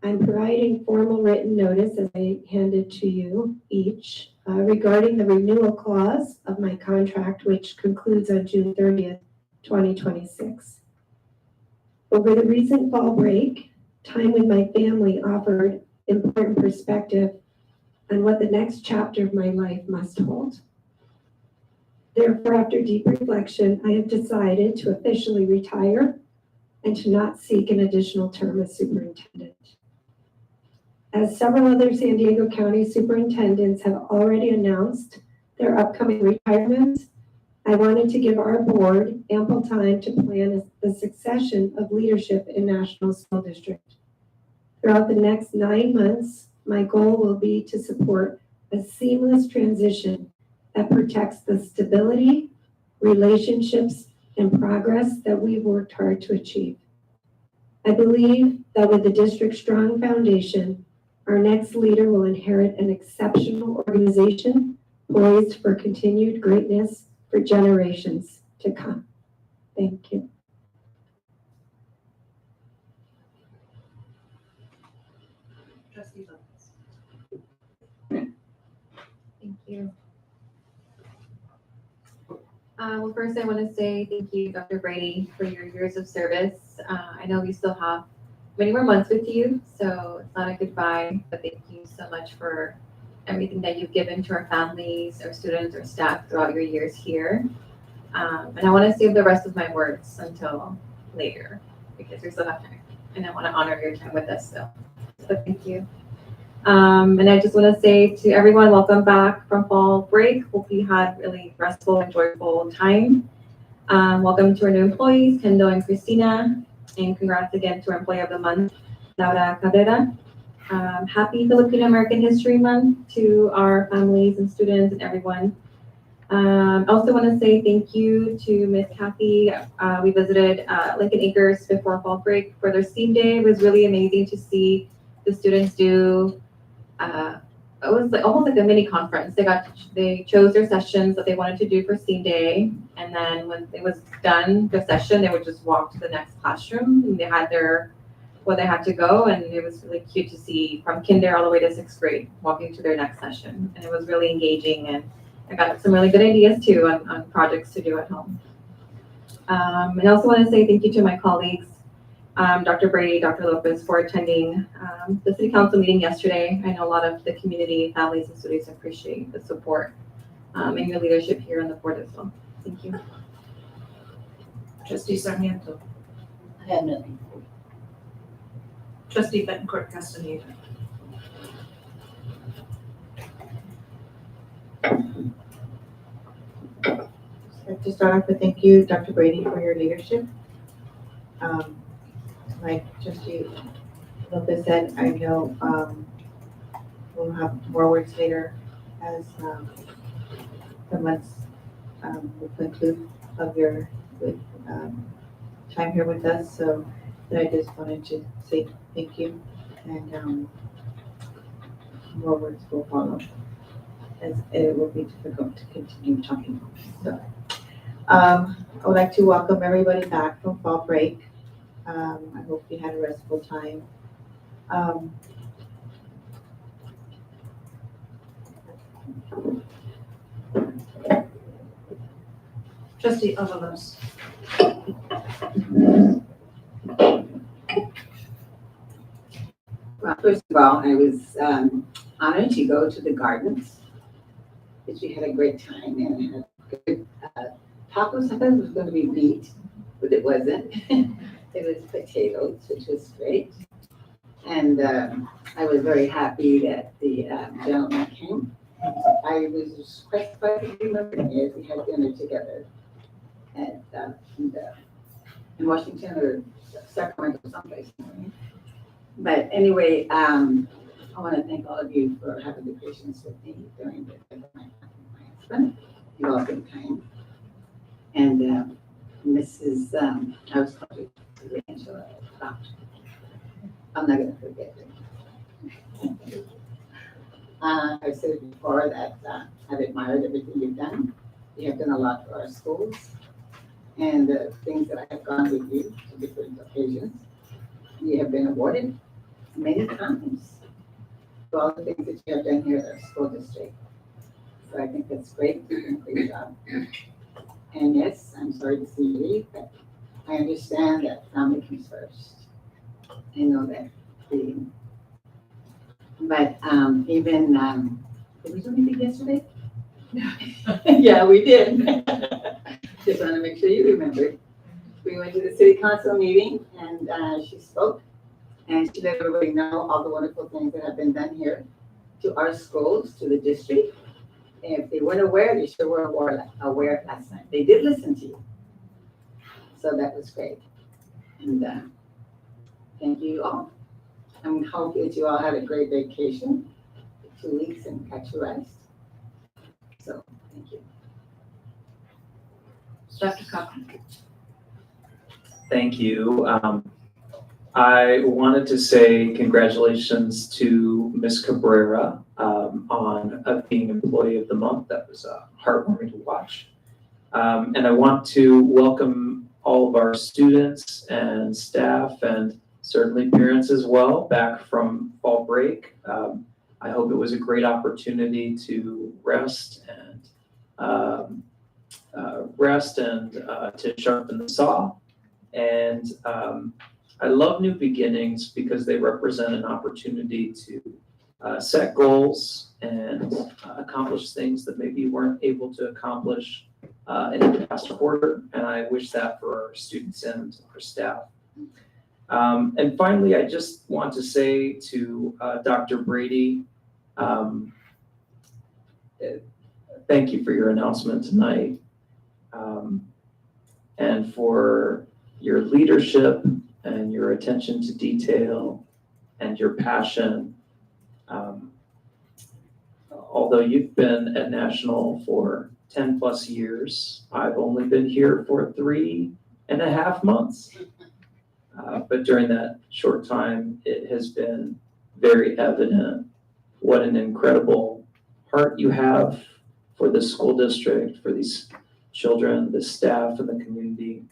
I'm providing formal written notice, as I handed to you each, regarding the renewal clause of my contract, which concludes on June 30th, 2026. Over the recent fall break, time with my family offered important perspective on what the next chapter of my life must hold. Therefore, after deep reflection, I have decided to officially retire and to not seek an additional term as superintendent. As several other San Diego County superintendents have already announced their upcoming retirements, I wanted to give our board ample time to plan the succession of leadership in National School District. Throughout the next 9 months, my goal will be to support a seamless transition that protects the stability, relationships, and progress that we've worked hard to achieve. I believe that with the district's strong foundation, our next leader will inherit an exceptional organization poised for continued greatness for generations to come. Thank you. Trustee Lopez. Thank you. Well, first I want to say thank you, Dr. Brady, for your years of service. I know we still have many more months with you, so it's not a goodbye, but thank you so much for everything that you've given to our families, our students, our staff throughout your years here. And I want to save the rest of my words until later, because we still have time, and I want to honor your time with us still. So thank you. And I just want to say to everyone, welcome back from fall break. Hope you had really restful, enjoyable time. Welcome to our new employees, Kendo and Christina, and congrats again to our Employee of the Month, Laura Cabrera. Happy Filipino American History Month to our families and students and everyone. I also want to say thank you to Miss Kathy. We visited Lincoln Acres before fall break for their STEAM Day. It was really amazing to see the students do. It was like almost like a mini conference. They chose their sessions that they wanted to do for STEAM Day, and then when it was done, the session, they would just walk to the next classroom, and they had where they had to go, and it was really cute to see from kinder all the way to 6th grade walking to their next session, and it was really engaging, and I got some really good ideas too on projects to do at home. I also want to say thank you to my colleagues, Dr. Brady, Dr. Lopez, for attending the city council meeting yesterday. I know a lot of the community, families, and students appreciate the support and your leadership here on the board as well. Thank you. Trustee Sarmiento. I have nothing. Trustee Bettencourt Castaneda. I'd like to start off with thank you, Dr. Brady, for your leadership. Like Trustee Lopez said, I know we'll have more words later as the months will conclude of your time here with us. So I just wanted to say thank you, and more words will follow, as it will be difficult to continue talking. So I would like to welcome everybody back from fall break. I hope you had a restful time. Trustee Avalos. Well, first of all, I was honored to go to the gardens, which we had a great time and had good tacos. I thought it was going to be meat, but it wasn't. It was potatoes, which was great. And I was very happy that the gentleman came. I was quite remembering it. We had dinner together at in Washington or Sacramento, someplace. But anyway, I want to thank all of you for having the patience with me during the death of my husband. You've all been kind. And Mrs. I was talking to Angela about. I'm not going to forget it. I've said it before that I've admired everything you've done. You have done a lot for our schools, and the things that I have gone with you to different occasions. You have been awarded many times for all the things that you have done here at our school district. So I think that's great. You're doing a great job. And yes, I'm sorry to see you leave, but I understand that family comes first. I know that the But even, did we do anything yesterday? Yeah, we did. Just want to make sure you remembered. We went to the city council meeting and she spoke and she let everybody know all the wonderful things that have been done here to our schools, to the district. And if they weren't aware, they sure were aware last night. They did listen to you. So that was great. And thank you all. I hope that you all had a great vacation, 2 weeks, and got your rest. So, thank you. Dr. Cochran. Thank you. I wanted to say congratulations to Ms. Cabrera on being Employee of the Month. That was heartwarming to watch. And I want to welcome all of our students and staff and certainly parents as well back from fall break. I hope it was a great opportunity to rest and to sharpen the saw. And I love new beginnings because they represent an opportunity to set goals and accomplish things that maybe you weren't able to accomplish in the past quarter. And I wish that for our students and our staff. And finally, I just want to say to Dr. Brady, thank you for your announcement tonight and for your leadership and your attention to detail and your passion. Although you've been at National for 10 plus years, I've only been here for 3.5 months. But during that short time, it has been very evident what an incredible heart you have for the school district, for these children, the staff, and the community.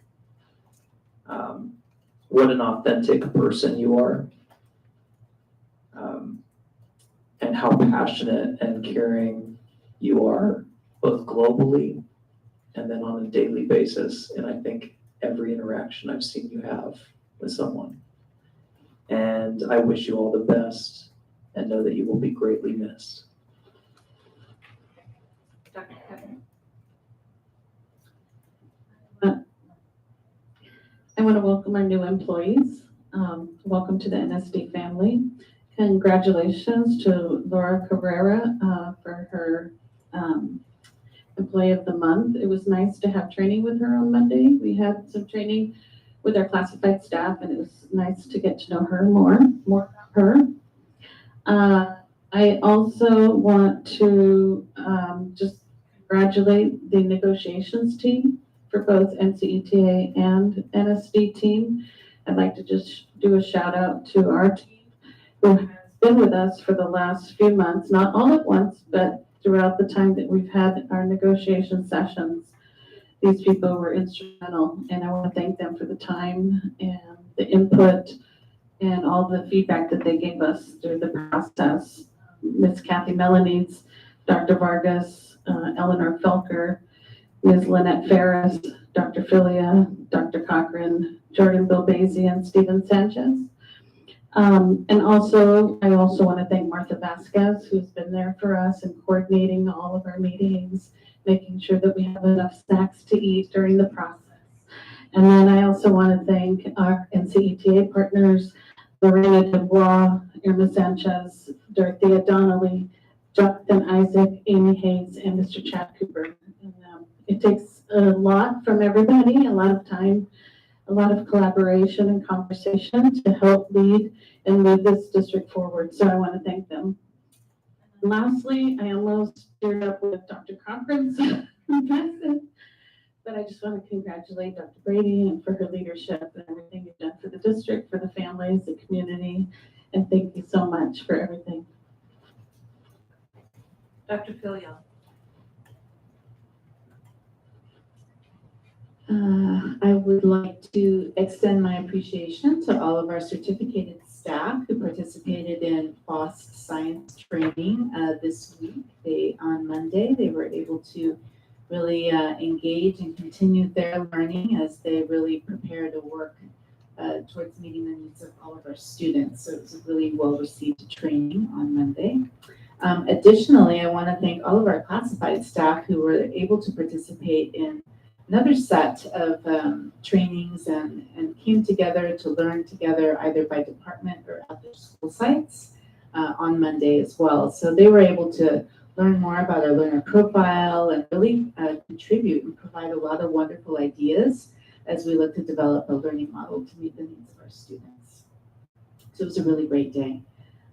What an authentic person you are. And how passionate and caring you are, both globally and then on a daily basis. And I think every interaction I've seen you have with someone. And I wish you all the best and know that you will be greatly missed. Dr. Kevin. I want to welcome our new employees. Welcome to the NSD family. Congratulations to Laura Cabrera for her Employee of the Month. It was nice to have training with her on Monday. We had some training with our classified staff, and it was nice to get to know her more about her. I also want to just congratulate the negotiations team for both NCETA and NSD team. I'd like to just do a shout out to our team who has been with us for the last few months, not all at once, but throughout the time that we've had our negotiation sessions. These people were instrumental, and I want to thank them for the time and the input and all the feedback that they gave us through the process. Ms. Kathy Melanies, Dr. Vargas, Eleanor Felker, Ms. Lynette Ferris, Dr. Filia, Dr. Cochran, Jordan Bilbasi, and Stephen Sanchez. And also, I also want to thank Martha Vasquez, who's been there for us and coordinating all of our meetings, making sure that we have enough snacks to eat during the process. And then I also want to thank our NCETA partners, Lorena Dubois, Irma Sanchez, Dorothea Donnelly, Jonathan Isaac, Amy Hayes, and Mr. Chad Cooper. And, it takes a lot from everybody, a lot of time, a lot of collaboration and conversation to help lead and move this district forward. So I want to thank them. And lastly, I almost teared up with Dr. Cochran's message, but I just want to congratulate Dr. Brady and for her leadership and everything you've done for the district, for the families, the community, and thank you so much for everything. Dr. Filia. I would like to extend my appreciation to all of our certificated staff who participated in FOST science training this week. On Monday, they were able to really engage and continue their learning as they really prepare to work towards meeting the needs of all of our students. So it was a really well-received training on Monday. Additionally, I want to thank all of our classified staff who were able to participate in another set of trainings and came together to learn together either by department or at their school sites on Monday as well. So they were able to learn more about our learner profile and really contribute and provide a lot of wonderful ideas as we look to develop a learning model to meet the needs of our students. So it was a really great day.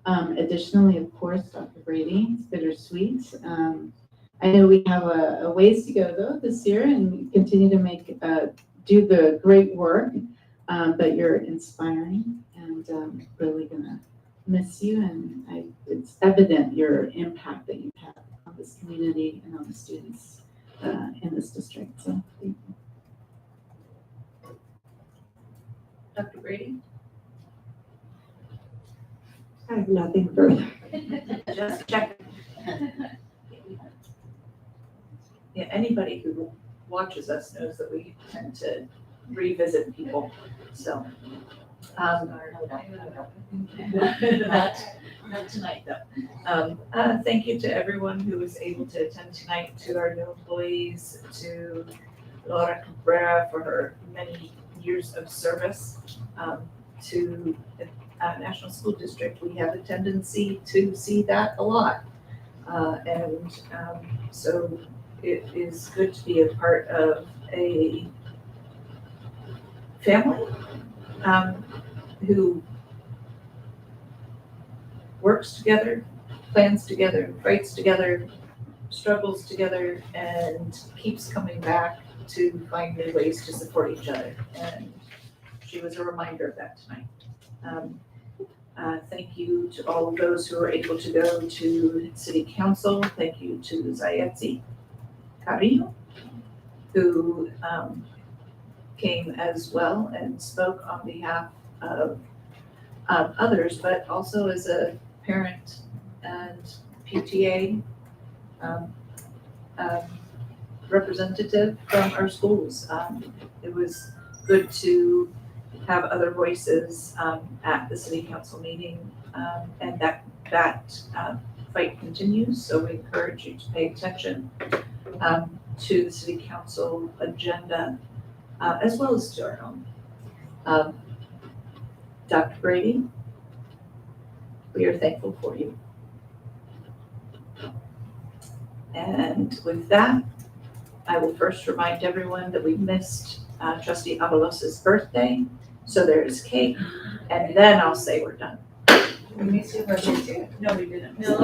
Additionally, of course, Dr. Brady, it's bittersweet. I know we have a ways to go though this year and continue to make do the great work, but you're inspiring and really gonna miss you, and it's evident your impact that you've had on this community and on the students in this district. So thank you. Dr. Brady? I have nothing further. Just check. Yeah, anybody who watches us knows that we tend to revisit people, so. Not tonight, though. Thank you to everyone who was able to attend tonight, to our new employees, to Laura Cabrera for her many years of service, to the National School District. We have a tendency to see that a lot. So it is good to be a part of a family who works together, plans together, fights together, struggles together, and keeps coming back to find new ways to support each other. And she was a reminder of that tonight. Thank you to all of those who were able to go to City Council. Thank you to Zayetzi Carrillo, who came as well and spoke on behalf of others, but also as a parent and PTA representative from our schools. It was good to have other voices at the City Council meeting, and that fight continues. So we encourage you to pay attention to the City Council agenda, as well as to our own. Dr. Brady, we are thankful for you. And with that, I will first remind everyone that we missed Trustee Avalos' birthday, so there is cake, and then I'll say we're done. We missed your birthday too. No, we didn't. No.